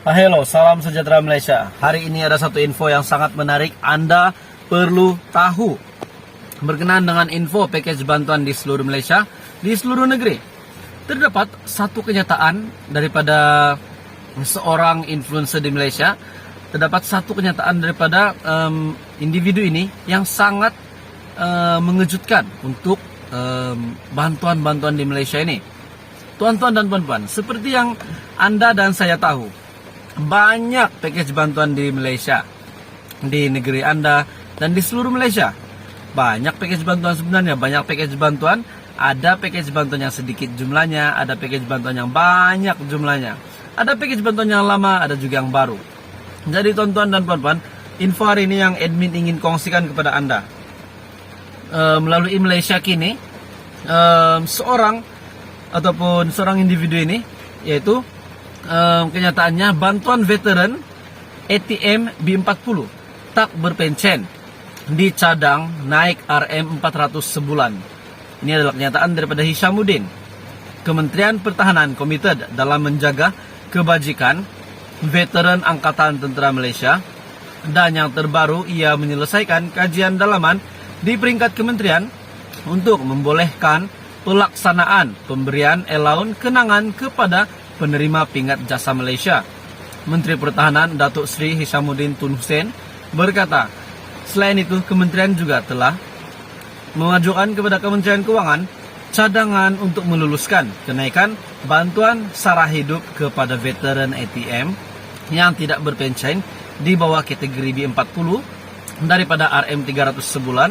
Hello, salam sejahtera Malaysia. Hari ini ada satu info yang sangat menarik Anda perlu tahu. Berkenaan dengan info package bantuan di seluruh Malaysia, di seluruh negeri. Terdapat satu kenyataan daripada seorang influencer di Malaysia. Terdapat satu kenyataan daripada individu ini yang sangat mengejutkan untuk bantuan-bantuan di Malaysia ini. Tuan-tuan dan puan-puan, seperti yang Anda dan saya tahu, banyak package bantuan di Malaysia, di negeri Anda dan di seluruh Malaysia. Banyak package bantuan sebenarnya, banyak package bantuan. Ada package bantuan yang sedikit jumlahnya, ada package bantuan yang banyak jumlahnya. Ada package bantuan yang lama, ada juga yang baru. Jadi tuan-tuan dan puan-puan, info hari ini yang admin ingin kongsikan kepada Anda. Melalui Malaysia kini, seorang individu ini, yaitu kenyataannya bantuan veteran ATM B40 tak berpencen dicadang naik RM400 sebulan. Ini adalah kenyataan daripada Hishamuddin. Kementerian Pertahanan komited dalam menjaga kebajikan veteran Angkatan Tentera Malaysia, dan yang terbaru ia menyelesaikan kajian dalaman di peringkat kementerian untuk membolehkan pelaksanaan pemberian allowance kenangan kepada penerima pingat jasa Malaysia. Menteri Pertahanan Datuk Seri Hishamuddin Tun Hussein berkata, selain itu kementerian juga telah mengajukan kepada Kementerian Kewangan cadangan untuk meluluskan kenaikan bantuan sara hidup kepada veteran ATM yang tidak berpencen di bawah kategori B40 daripada RM300 sebulan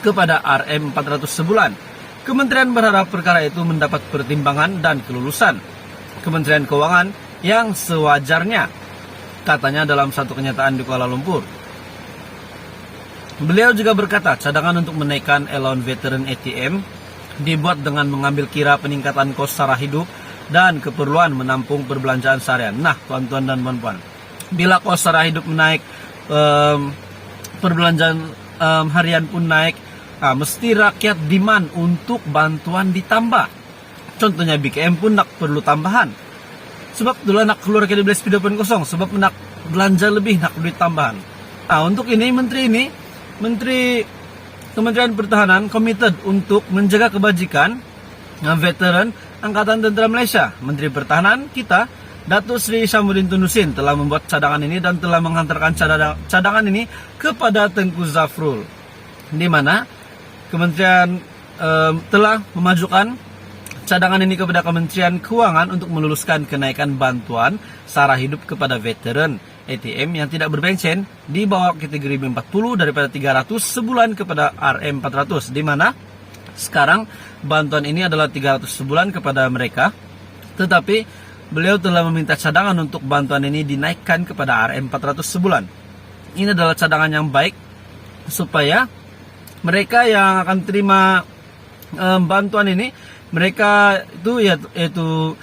kepada RM400 sebulan. Kementerian berharap perkara itu mendapat pertimbangan dan kelulusan Kementerian Keuangan yang sewajarnya, katanya dalam satu kenyataan di Kuala Lumpur. Beliau juga berkata, cadangan untuk menaikkan allowance veteran ATM dibuat dengan mengambil kira peningkatan kos sara hidup dan keperluan menampung perbelanjaan seharian. Nah, tuan-tuan dan puan-puan, bila kos sara hidup menaik, perbelanjaan harian pun naik, mesti rakyat demand untuk bantuan ditambah. Contohnya BKM pun nak perlu tambahan. Sebab itulah nak keluar dari sepeda pun kosong. Sebab nak belanja lebih, nak duit tambahan. Untuk ini Menteri Kementerian Pertahanan komited untuk menjaga kebajikan veteran Angkatan Tentera Malaysia. Menteri Pertahanan kita, Datuk Seri Hishamuddin Tun Hussein, telah membuat cadangan ini dan telah menghantarkan cadangan ini kepada Tengku Zafrul, di mana Kementerian telah memajukan cadangan ini kepada Kementerian Keuangan untuk meluluskan kenaikan bantuan sara hidup kepada veteran ATM yang tidak berpencen di bawah kategori B40 daripada 300 sebulan kepada RM400, di mana sekarang bantuan ini adalah 300 sebulan kepada mereka, tetapi beliau telah meminta cadangan untuk bantuan ini dinaikkan kepada RM400 sebulan. Ini adalah cadangan yang baik supaya mereka yang akan terima bantuan ini, mereka itu yaitu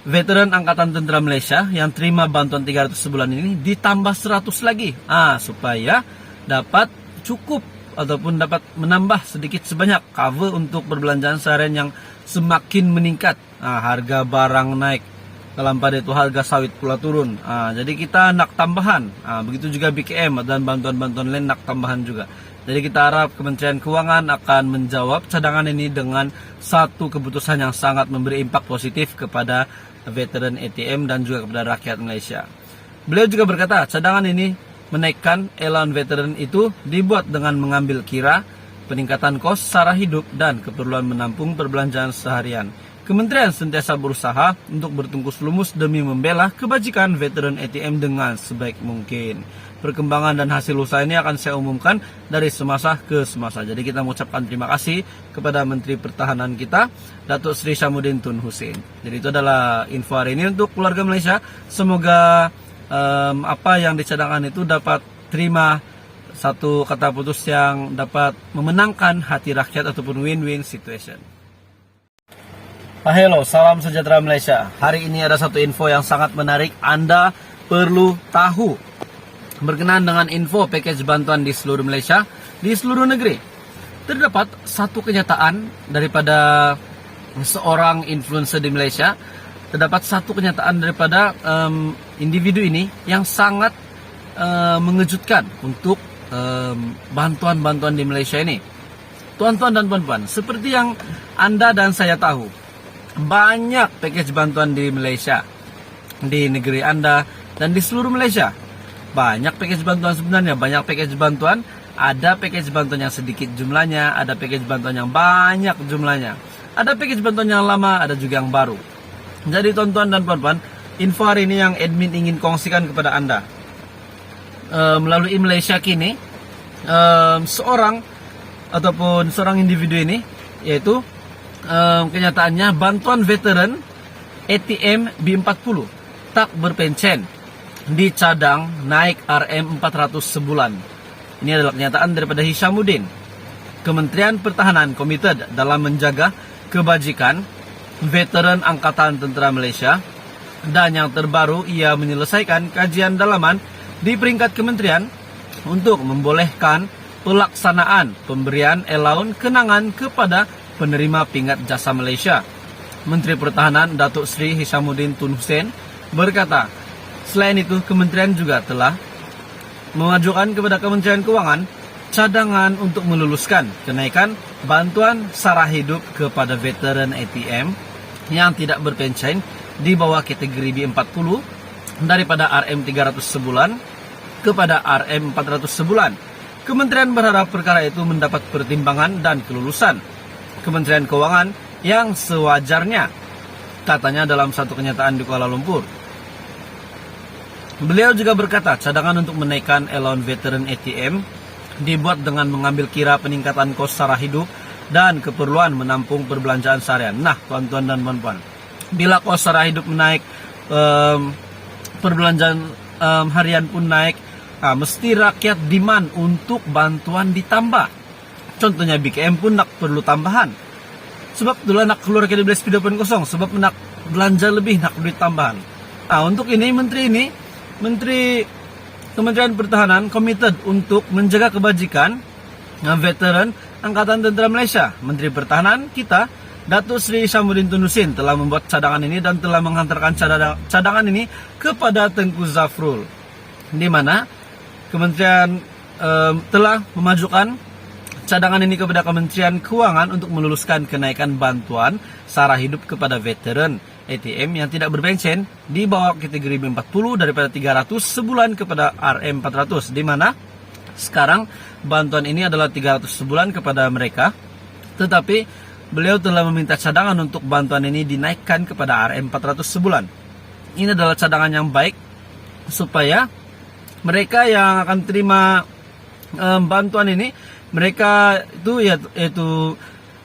veteran Angkatan Tentera Malaysia yang terima bantuan 300 sebulan ini ditambah 100 lagi, supaya dapat cukup ataupun dapat menambah sedikit sebanyak cover untuk perbelanjaan seharian yang semakin meningkat. Harga barang naik, dalam pada itu harga sawit pula turun. Jadi kita nak tambahan. Begitu juga BKM dan bantuan-bantuan lain nak tambahan juga. Jadi kita harap Kementerian Keuangan akan menjawab cadangan ini dengan satu keputusan yang sangat memberi impak positif kepada veteran ATM dan juga kepada rakyat Malaysia. Beliau juga berkata, cadangan ini menaikkan allowance veteran itu dibuat dengan mengambil kira peningkatan kos sara hidup dan keperluan menampung perbelanjaan seharian. Kementerian sentiasa berusaha untuk bertungkus lumus demi membela kebajikan veteran ATM dengan sebaik mungkin. Perkembangan dan hasil usaha ini akan saya umumkan dari semasa ke semasa. Jadi kita mengucapkan terima kasih kepada Menteri Pertahanan kita, Datuk Seri Hishamuddin Tun Hussein. Jadi itu adalah info hari ini untuk keluarga Malaysia. Semoga apa yang dicadangkan itu dapat terima satu kata putus yang dapat memenangkan hati rakyat ataupun win-win situation. Hello, salam sejahtera Malaysia. Hari ini ada satu info yang sangat menarik Anda perlu tahu. Berkenaan dengan info package bantuan di seluruh Malaysia, di seluruh negeri. Terdapat satu kenyataan daripada seorang influencer di Malaysia. terdapat satu kenyataan daripada individu ini yang sangat mengejutkan untuk bantuan-bantuan di Malaysia ini. Tuan-tuan dan puan-puan, seperti yang Anda dan saya tahu, banyak package bantuan di Malaysia, di negeri Anda dan di seluruh Malaysia. Banyak package bantuan sebenarnya, banyak package bantuan. Ada package bantuan yang sedikit jumlahnya, ada package bantuan yang banyak jumlahnya. Ada package bantuan yang lama, ada juga yang baru. Jadi tuan-tuan dan puan-puan, info hari ini yang admin ingin kongsikan kepada Anda. Melalui Malaysia kini, seorang individu ini, yaitu kenyataannya bantuan veteran ATM B40 tak berpencen, dicadang naik RM400 sebulan. Ini adalah kenyataan daripada Hishamuddin. Kementerian Pertahanan komited dalam menjaga kebajikan veteran Angkatan Tentera Malaysia, dan yang terbaru ia menyelesaikan kajian dalaman di peringkat kementerian untuk membolehkan pelaksanaan pemberian allowance kenangan kepada penerima pingat jasa Malaysia. Menteri Pertahanan Datuk Seri Hishamuddin Tun Hussein berkata, selain itu kementerian juga telah mengajukan kepada Kementerian Kewangan cadangan untuk meluluskan kenaikan bantuan sara hidup kepada veteran ATM yang tidak berpencen di bawah kategori B40 daripada RM300 sebulan kepada RM400 sebulan. Kementerian berharap perkara itu mendapat pertimbangan dan kelulusan Kementerian Kewangan yang sewajarnya, katanya dalam satu kenyataan di Kuala Lumpur. Beliau juga berkata, cadangan untuk menaikkan allowance veteran ATM dibuat dengan mengambil kira peningkatan kos sara hidup dan keperluan menampung perbelanjaan seharian. Nah, tuan-tuan dan puan-puan, bila kos sara hidup menaik, perbelanjaan harian pun naik, mesti rakyat demand untuk bantuan ditambah. Contohnya BKM pun nak perlu tambahan. Sebab itulah nak keluar dari speedo pun kosong, sebab nak belanja lebih, nak duit tambahan. Untuk ini Menteri Kementerian Pertahanan komited untuk menjaga kebajikan veteran Angkatan Tentera Malaysia. Menteri Pertahanan kita, Datuk Seri Hishamuddin Tun Hussein, telah membuat cadangan ini dan telah menghantarkan cadangan ini kepada Tengku Zafrul, di mana kementerian telah memajukan cadangan ini kepada Kementerian Kewangan untuk meluluskan kenaikan bantuan sara hidup kepada veteran ATM yang tidak berpencen di bawah kategori B40 daripada 300 sebulan kepada RM400, di mana sekarang bantuan ini adalah 300 sebulan kepada mereka, tetapi beliau telah meminta cadangan untuk bantuan ini dinaikkan kepada RM400 sebulan. Ini adalah cadangan yang baik supaya mereka yang akan terima bantuan ini, mereka itu yaitu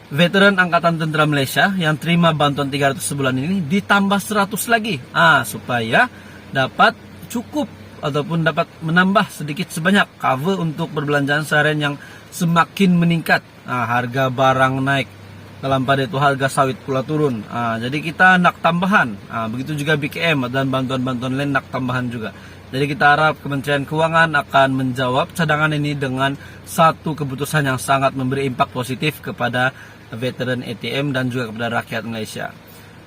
veteran Angkatan Tentera Malaysia yang terima bantuan 300 sebulan ini ditambah 100 lagi, supaya dapat cukup ataupun dapat menambah sedikit sebanyak cover untuk perbelanjaan seharian yang semakin meningkat. Harga barang naik, dalam pada itu harga sawit pula turun. Jadi kita nak tambahan. Begitu juga BKM dan bantuan-bantuan lain nak tambahan juga. Jadi kita harap Kementerian Kewangan akan menjawab cadangan ini dengan satu keputusan yang sangat memberi impak positif kepada veteran ATM dan juga kepada rakyat Malaysia.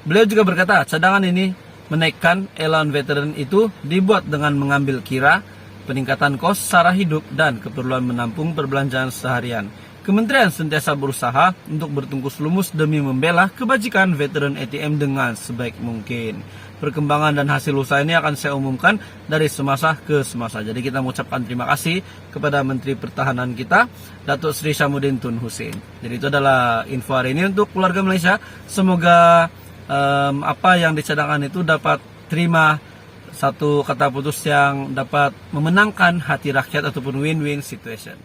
Beliau juga berkata, cadangan ini menaikkan allowance veteran itu dibuat dengan mengambil kira peningkatan kos sara hidup dan keperluan menampung perbelanjaan seharian. Kementerian sentiasa berusaha untuk bertungkus lumus demi membela kebajikan veteran ATM dengan sebaik mungkin. Perkembangan dan hasil usaha ini akan saya umumkan dari semasa ke semasa. Jadi kita mengucapkan terima kasih kepada Menteri Pertahanan kita, Datuk Seri Hishamuddin Tun Hussein. Jadi itu adalah info hari ini untuk keluarga Malaysia. Semoga apa yang dicadangkan itu dapat terima satu kata putus yang dapat memenangkan hati rakyat ataupun win-win situation.